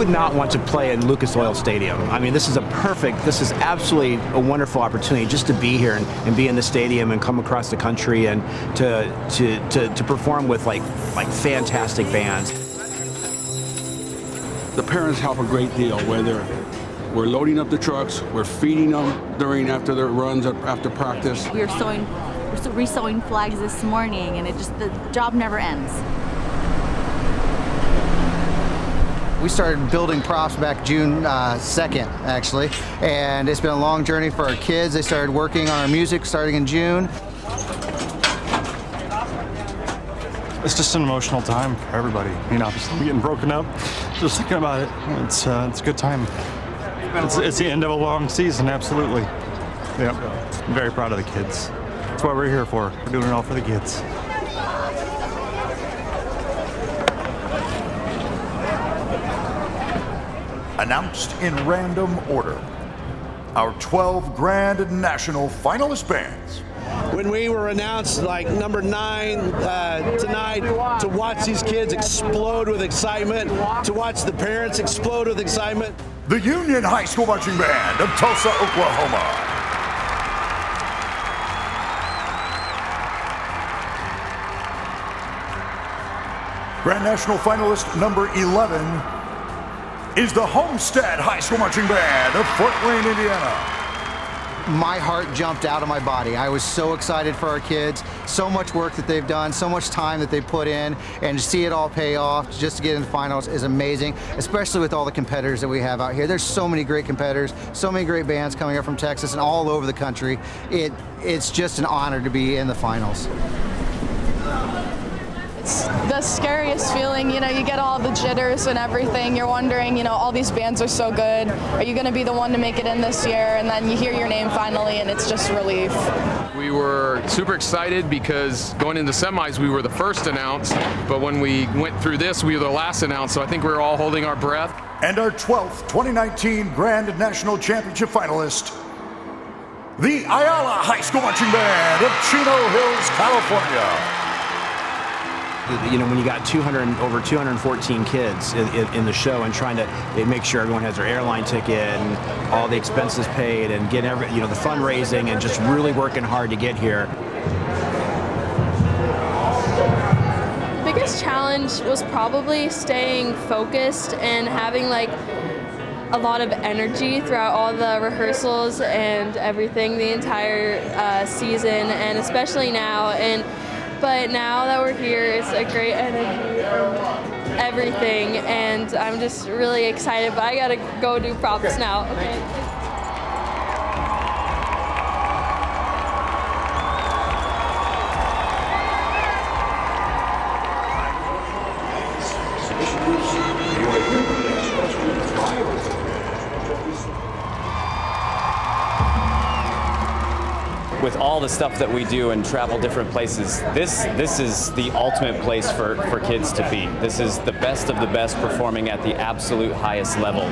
would not want to play in Lucas Oil Stadium? I mean, this is absolutely a wonderful opportunity just to be here and be in the stadium and come across the country and to perform with like fantastic bands. The parents help a great deal, whether we're loading up the trucks, we're feeding them after their runs, after practice. We're resewing flags this morning, and the job never ends. We started building props back June 2nd, actually, and it's been a long journey for our kids. They started working on our music starting in June. It's just an emotional time for everybody. I mean, obviously, we're getting broken up. Just thinking about it, it's a good time. It's the end of a long season, absolutely. Yep. I'm very proud of the kids. That's what we're here for. We're doing it all for the kids. Announced in random order, our 12 Grand National finalist bands. When we were announced like number 9 tonight, to watch these kids explode with excitement, to watch the parents explode with excitement. The Union High School Marching Band of Tulsa, Oklahoma. Grand National finalist number 11 is the Homestead High School Marching Band of Fort Wayne, Indiana. My heart jumped out of my body. I was so excited for our kids, so much work that they've done, so much time that they put in, and to see it all pay off just to get in the finals is amazing, especially with all the competitors that we have out here. There's so many great competitors, so many great bands coming up from Texas and all over the country. It's just an honor to be in the finals. It's the scariest feeling, you get all the jitters and everything. You're wondering, all these bands are so good. Are you going to be the one to make it in this year? And then you hear your name finally, and it's just relief. We were super excited because going into semis, we were the first announced, but when we went through this, we were the last announced, so I think we were all holding our breath. And our 12th 2019 Grand National Championship finalist, the Ayala High School Marching Band of Chino Hills, California. When you got over 214 kids in the show and trying to make sure everyone has their airline ticket and all the expenses paid and get the fundraising and just really working hard to get here. The biggest challenge was probably staying focused and having a lot of energy throughout all the rehearsals and everything the entire season, and especially now. But now that we're here, it's a great energy and everything, and I'm just really excited, but I gotta go do props now. Okay. With all the stuff that we do and travel different places, this is the ultimate place for kids to be. This is the best of the best performing at the absolute highest level.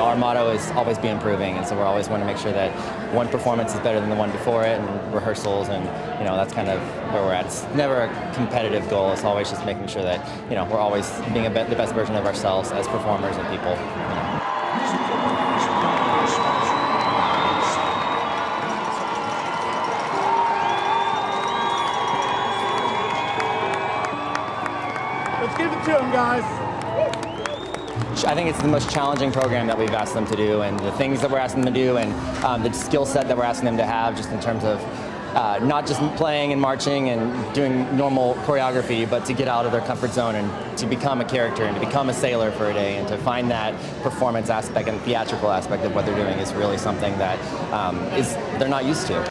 Our motto is always be improving, and so we're always want to make sure that one performance is better than the one before it, and rehearsals, and that's kind of where we're at. It's never a competitive goal. It's always just making sure that we're always being the best version of ourselves as performers and people. Let's give it to them, guys. I think it's the most challenging program that we've asked them to do, and the things that we're asking them to do, and the skill set that we're asking them to have, just in terms of not just playing and marching and doing normal choreography, but to get out of their comfort zone and to become a character and to become a sailor for a day, and to find that performance aspect and theatrical aspect of what they're doing is really something that they're not used to.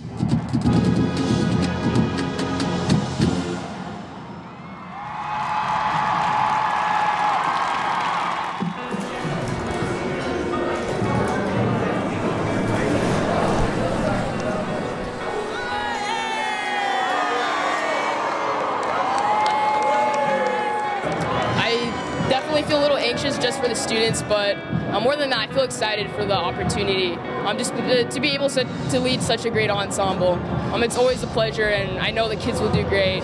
definitely feel a little anxious just for the students, but more than that, I feel excited for the opportunity. Just to be able to lead such a great ensemble. It's always a pleasure, and I know the kids will do great.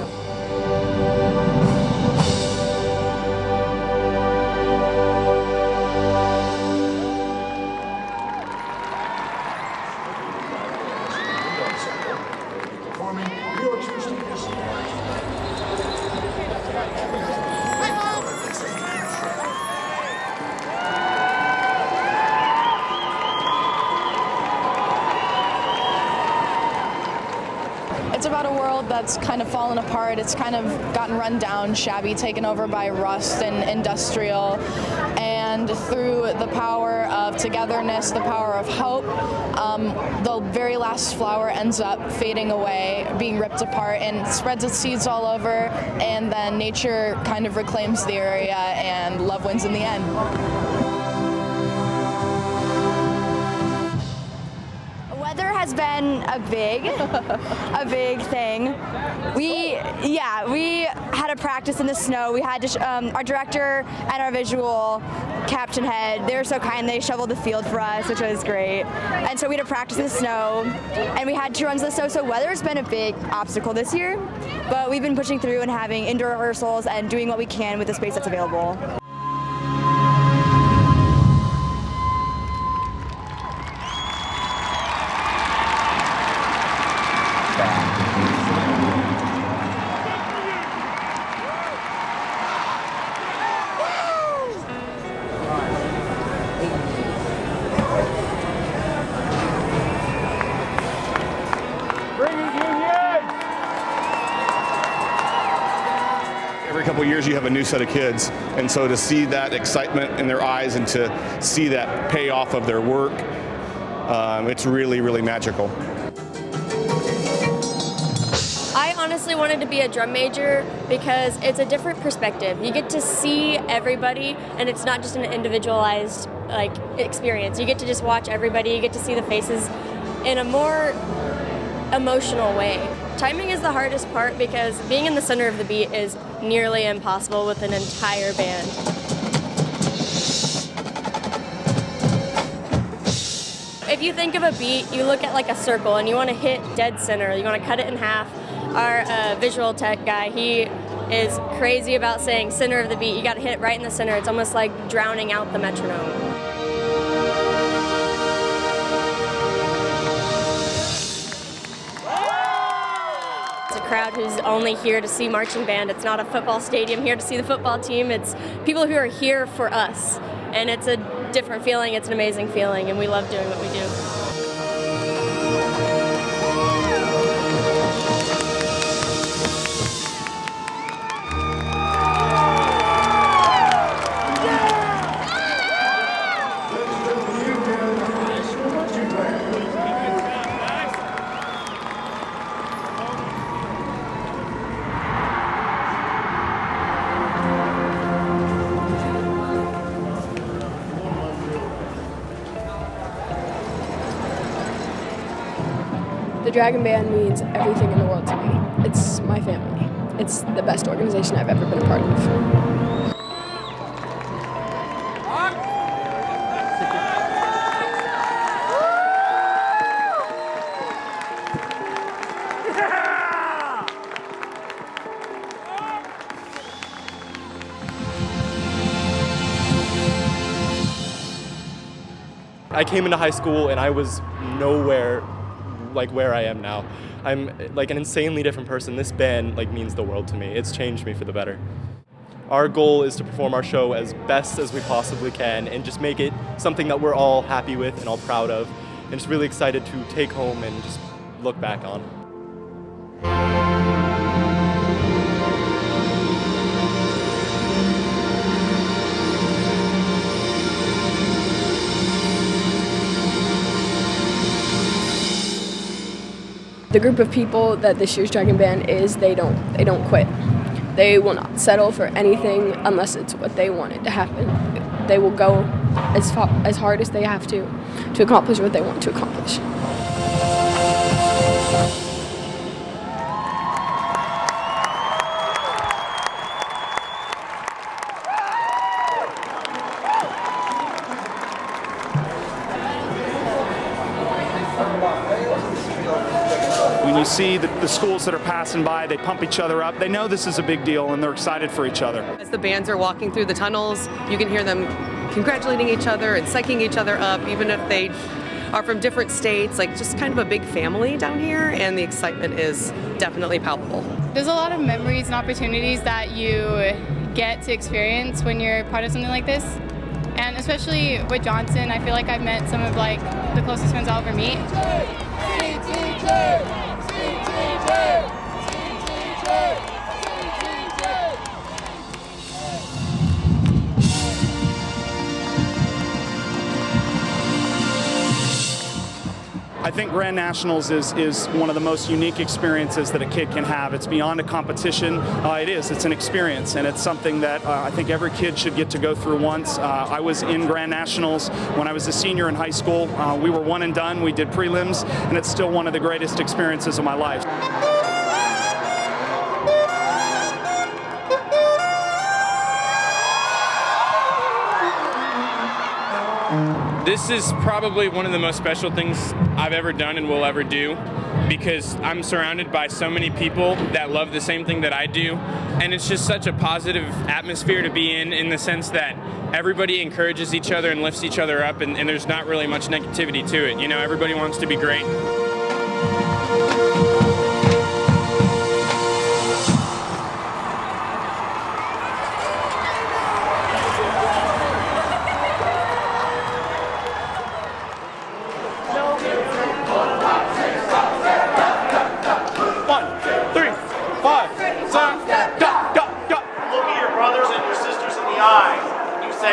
It's about a world that's kind of fallen apart. It's kind of gotten run down, shabby, taken over by rust and industrial. And through the power of togetherness, the power of hope, the very last flower ends up fading away, being ripped apart, and spreads its seeds all over. And then nature kind of reclaims the area, and love wins in the end. Weather has been a big thing. We had a practice in the snow. We had to our director and our visual captain head, they were so kind, they shoveled the field for us, which was great. And so we had to practice in the snow, and we had 2 runs in the snow, so weather's been a big obstacle this year, but we've been pushing through and having indoor rehearsals and doing what we can with the space that's available. Every couple of years you have a new set of kids, and so to see that excitement in their eyes and to see that payoff of their work, it's really, really magical. I honestly wanted to be a drum major because it's a different perspective. You get to see everybody, and it's not just an individualized experience. You get to just watch everybody, you get to see the faces in a more emotional way. Timing is the hardest part because being in the center of the beat is nearly impossible with an entire band. If you think of a beat, you look at like a circle and you want to hit dead center, you want to cut it in half. Our visual tech guy, he is crazy about saying center of the beat. You got to hit it right in the center. It's almost like drowning out the metronome. Crowd who's only here to see marching band. It's not a football stadium here to see the football team. It's people who are here for us, and it's a different feeling. It's an amazing feeling, and we love doing what we do. The Dragon Band means everything in the world to me. It's my family. It's the best organization I've ever been a part of. I came into high school and I was nowhere like where I am now. I'm like an insanely different person. This band means the world to me. It's changed me for the better. Our goal is to perform our show as best as we possibly can and just make it something that we're all happy with and all proud of, and just really excited to take home and just look back on. The group of people that this year's Dragon Band is, they don't quit. They will not settle for anything unless it's what they want it to happen. They will go as hard as they have to accomplish what they want to accomplish. and you see the schools that are passing by, they pump each other up. They know this is a big deal, and they're excited for each other. As the bands are walking through the tunnels, you can hear them congratulating each other and psyching each other up, even if they are from different states. Like, just kind of a big family down here, and the excitement is definitely palpable. There's a lot of memories and opportunities that you get to experience when you're part of something like this. And especially with Johnson, I feel like I've met some of like the closest friends I'll ever meet. I think Grand Nationals is one of the most unique experiences that a kid can have. It's beyond a competition. It's an experience, and it's something that I think every kid should get to go through once. I was in Grand Nationals when I was a senior in high school. We were one and done. We did prelims, and it's still one of the greatest experiences of my life. This is probably one of the most special things I've ever done and will ever do, because I'm surrounded by so many people that love the same thing that I do, and it's just such a positive atmosphere to be in the sense that everybody encourages each other and lifts each other up, and there's not really much negativity to it. You know, everybody wants to be great.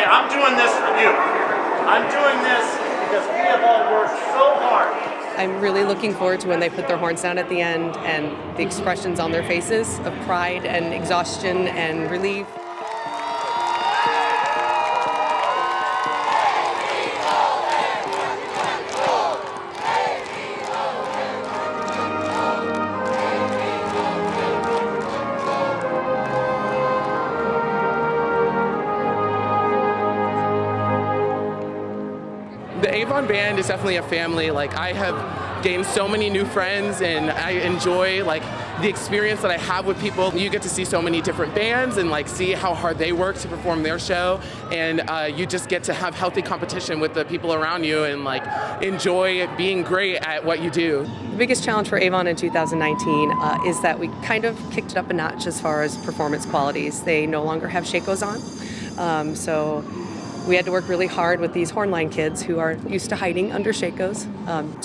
I'm doing this for you. I'm doing this because we have all worked so hard. I'm really looking forward to when they put their horns down at the end and the expressions on their faces of pride and exhaustion and relief. The Avon Band is definitely a family. Like, I have gained so many new friends, and I enjoy like the experience that I have with people. You get to see so many different bands and like see how hard they work to perform their show, and you just get to have healthy competition with the people around you and like enjoy being great at what you do. The biggest challenge for Avon in 2019 is that we kind of kicked it up a notch as far as performance qualities. They no longer have Shakos on, so we had to work really hard with these hornline kids who are used to hiding under Shakos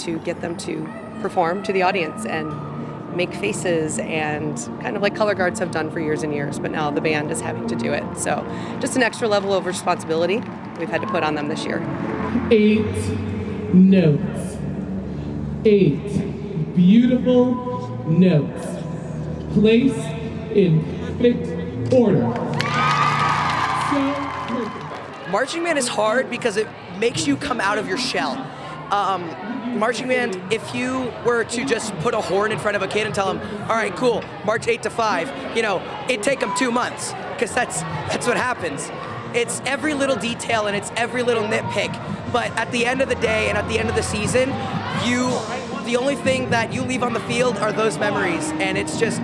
to get them to perform to the audience and make faces, and kind of like color guards have done for years and years, but now the band is having to do it. So just an extra level of responsibility we've had to put on them this year. 8 notes. 8 beautiful notes placed in perfect order. Marching band is hard because it makes you come out of your shell. Marching band, if you were to just put a horn in front of a kid and tell them, all right, cool, march 8 to 5, you know, it'd take them 2 months, because that's what happens. It's every little detail and it's every little nitpick, but at the end of the day and at the end of the season, the only thing that you leave on the field are those memories, and it's just,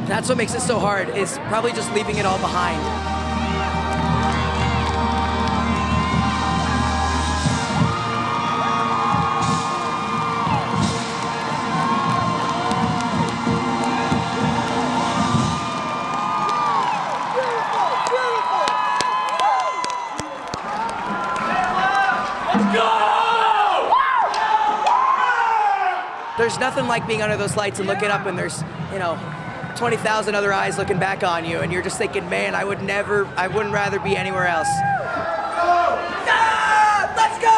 that's what makes it so hard, is probably just leaving it all behind. There's nothing like being under those lights and looking up and there's, 20,000 other eyes looking back on you, and you're just thinking, man, I wouldn't rather be anywhere else. Yeah, let's go!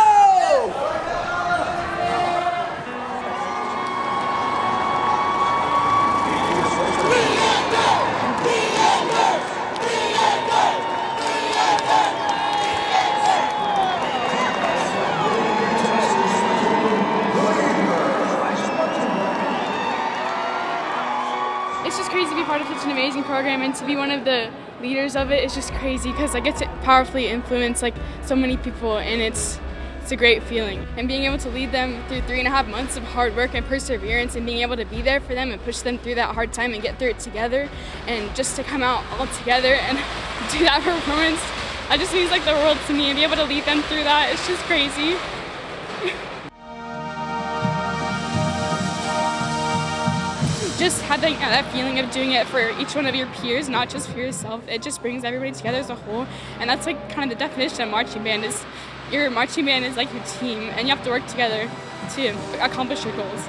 It's just crazy to be part of such an amazing program, and to be one of the leaders of it is just crazy, because I get to powerfully influence like so many people, and it's It's a great feeling. And being able to lead them through 3.5 months of hard work and perseverance and being able to be there for them and push them through that hard time and get through it together, and just to come out all together and do that performance, that just means like the world to me, and be able to lead them through that, it's just crazy. Just having that feeling of doing it for each one of your peers, not just for yourself, it just brings everybody together as a whole. And that's like kind of the definition of marching band, is your marching band is like your team, and you have to work together to accomplish your goals.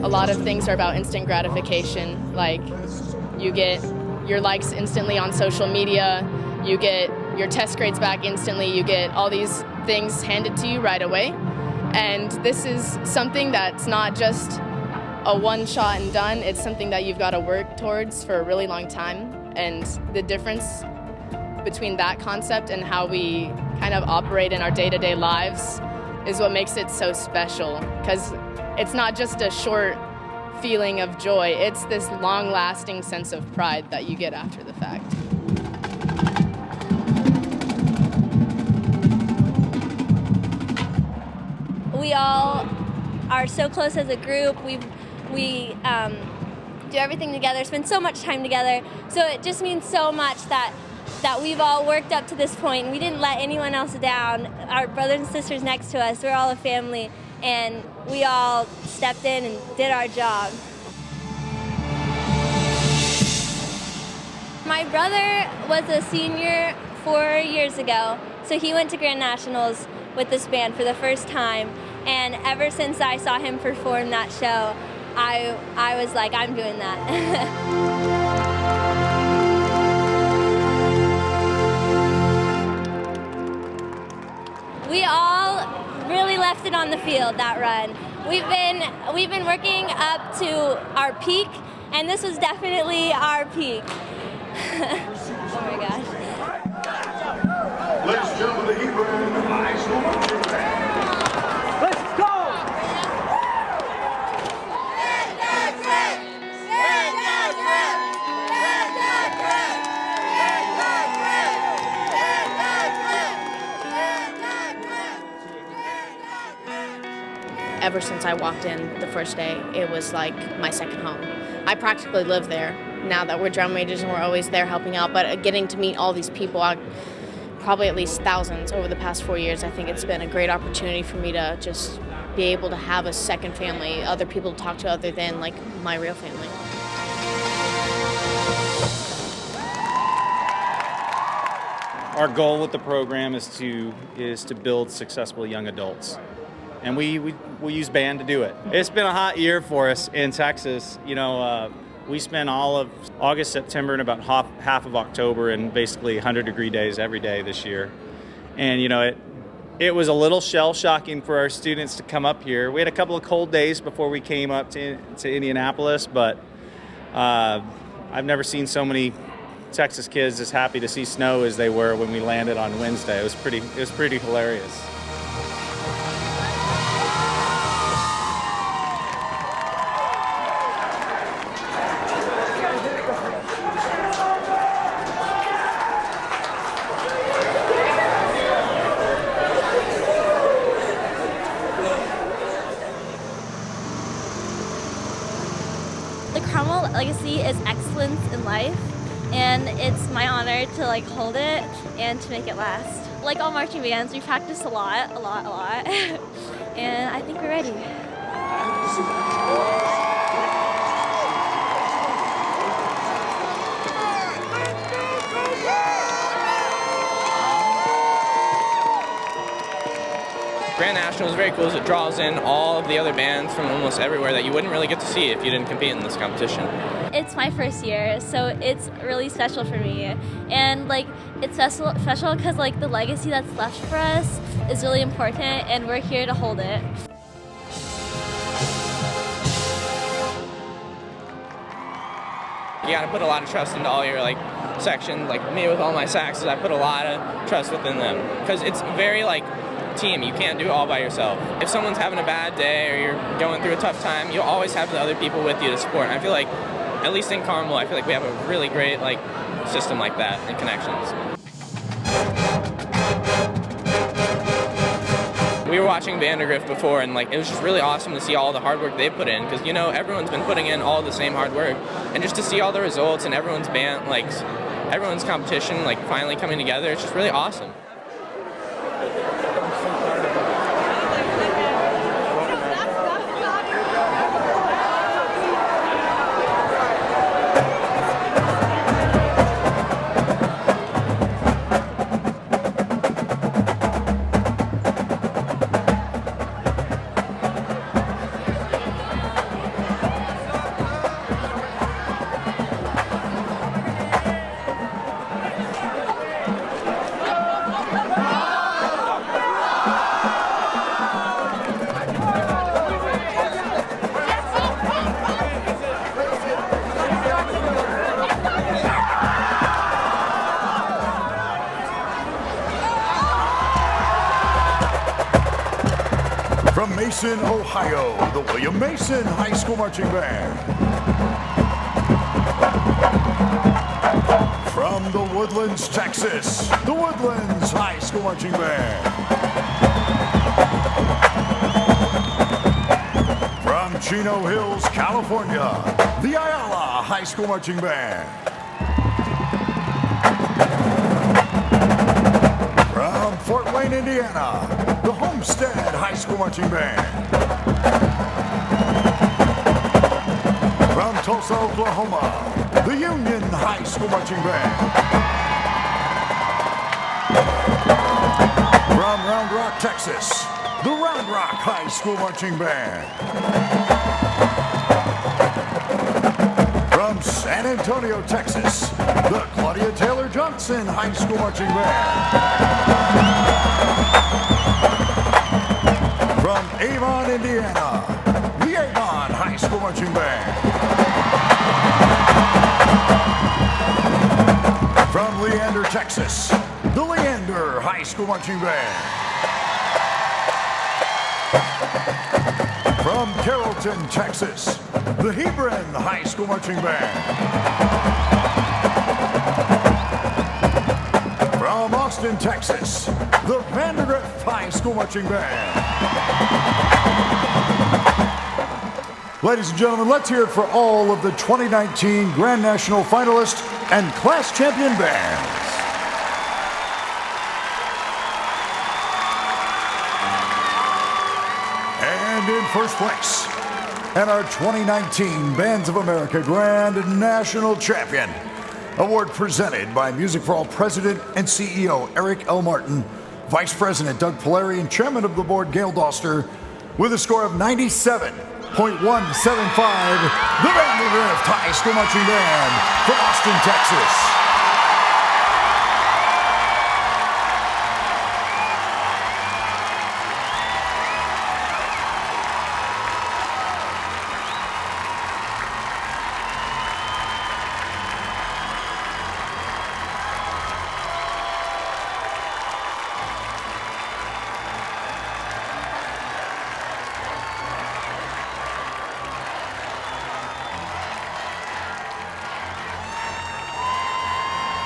A lot of things are about instant gratification, like you get your likes instantly on social media, you get your test grades back instantly, you get all these things handed to you right away. And this is something that's not just a one shot and done, it's something that you've got to work towards for a really long time. And the difference between that concept and how we kind of operate in our day-to-day lives is what makes it so special, because it's not just a short feeling of joy, it's this long-lasting sense of pride that you get after the fact. We all are so close as a group. We do everything together, spend so much time together. So it just means so much that we've all worked up to this point. We didn't let anyone else down. Our brothers and sisters next to us, we're all a family, and we all stepped in and did our job. My brother was a senior 4 years ago, so he went to Grand Nationals with this band for the first time, and ever since I saw him perform that show, I was like, I'm doing that. We all really left it on the field that run. We've been working up to our peak, and this was definitely our peak. Oh my gosh. Let's jump to the Hebrew high school marching band. Let's go! Ever since I walked in the first day, it was like my second home. I practically live there now that we're drum majors and we're always there helping out, but getting to meet all these people, probably at least thousands over the past 4 years, I think it's been a great opportunity for me to just be able to have a second family, other people to talk to other than like my real family. Our goal with the program is to build successful young adults. And we use band to do it. It's been a hot year for us in Texas. You know, we spent all of August, September, and about half of October in basically 100-degree days every day this year. And, you know, it was a little shell-shocking for our students to come up here. We had a couple of cold days before we came up to Indianapolis, but I've never seen so many Texas kids as happy to see snow as they were when we landed on Wednesday. It was pretty hilarious. The Cromwell legacy is excellence in life, and it's my honor to hold it and to make it last. Like all marching bands, we practice a lot, and I think we're ready. National is very cool is it draws in all of the other bands from almost everywhere that you wouldn't really get to see if you didn't compete in this competition. It's my first year, so it's really special for me. And like, it's special because like the legacy that's left for us is really important, and we're here to hold it. You gotta put a lot of trust into all your sections. Like me with all my saxes, I put a lot of trust within them because it's very team. You can't do it all by yourself. If someone's having a bad day or you're going through a tough time, you'll always have the other people with you to support. And I feel like, at least in Carmel, I feel like we have a really great system like that and connections. We were watching Vandergrift before, and it was just really awesome to see all the hard work they put in, because everyone's been putting in all the same hard work, and just to see all the results and everyone's band, everyone's competition, finally coming together, it's just really awesome. From Mason, Ohio, the William Mason High School Marching Band. From the Woodlands, Texas, the Woodlands High School Marching Band. From Chino Hills, California, the Ayala High School Marching Band. From Fort Wayne, Indiana, the Homestead High School Marching Band. From Tulsa, Oklahoma, the Union High School Marching Band. From Round Rock, Texas, the Round Rock High School Marching Band. From San Antonio, Texas, the Claudia Taylor Johnson High School Marching Band. From Avon, Indiana, the Avon High School Marching Band. From Leander, Texas, the Leander High School Marching Band. From Carrollton, Texas, the Hebron High School Marching Band. From Austin, Texas, the Vandergrift High School Marching Band. Ladies and gentlemen, let's hear it for all of the 2019 Grand National finalists and class champion bands. And in first place, and our 2019 Bands of America Grand National Champion, award presented by Music for All President and CEO Eric L. Martin, Vice President Doug Polari, and Chairman of the Board Gail Doster, with a score of 97.175, the Vandergrift High School Marching Band from Austin, Texas.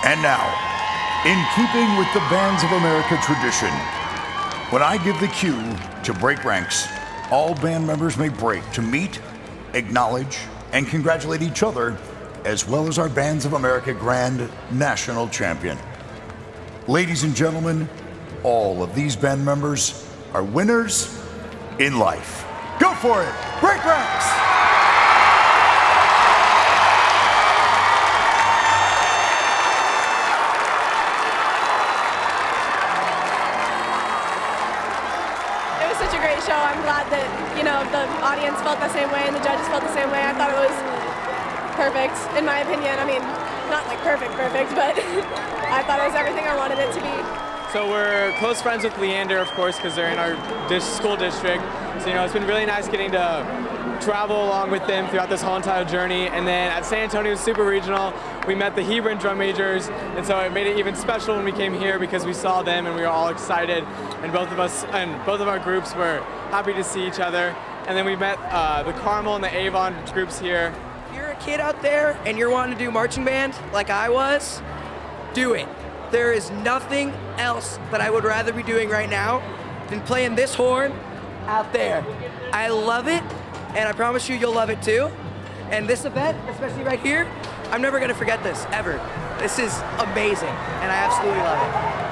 And now, in keeping with the Bands of America tradition, when I give the cue to break ranks, all band members may break to meet, acknowledge, and congratulate each other, as well as our Bands of America Grand National Champion. Ladies and gentlemen, all of these band members are winners in life. Go for it! Break ranks! It was such a great know, the audience felt the same way and the judges felt the same way. I thought it was perfect, in my opinion. I mean, not like perfect, but I thought it was everything I wanted it to be. So we're close friends with Leander, of course, because they're in our school district. So, it's been really nice getting to travel along with them throughout this whole entire journey. And then at San Antonio Super Regional, we met the Hebron drum majors, and so it made it even special when we came here because we saw them and we were all excited, and both of our groups were happy to see each other. And then we met the Carmel and the Avon groups here. If you're a kid out there and you're wanting to do marching band like I was, do it. There is nothing else that I would rather be doing right now than playing this horn out there. I love it, and I promise you'll love it too. And this event, especially right here, I'm never gonna forget this, ever. This is amazing, and I absolutely love it.